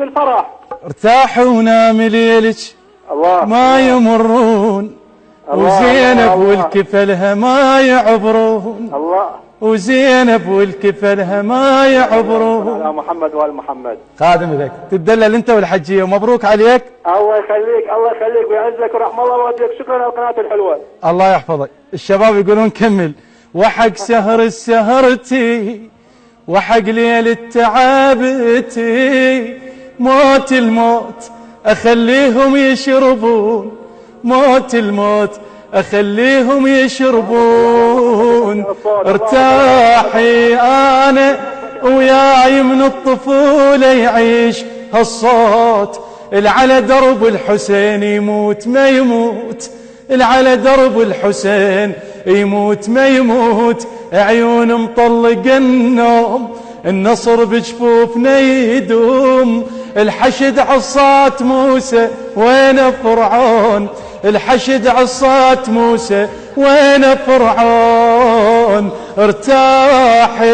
بالفرح. ارتاح ونام ليلك الله ما يمرون، وزينب والكفلها ما يعبرون، الله وزينب والكفلها ما يعبرون. على محمد وآل محمد. خادم لك تدلل انت والحجيه، ومبروك عليك. الله يخليك الله يخليك ويعزك ورحم الله ويوديك. شكرا على القناة الحلوة. الله يحفظك. الشباب يقولون كمل. وحق سهر السهرتي وحق ليل التعابتي، موت الموت اخليهم يشربون، موت الموت اخليهم يشربون. ارتاحي انا وياي من الطفولة يعيش هالصوت، العلى درب الحسين يموت ما يموت، العلى درب الحسين يموت ما يموت. عيون مطلق النوم، النصر بجفوفنا يدوم. الحشد عصات موسى وين فرعون، الحشد عصات موسى وين فرعون. ارتاحي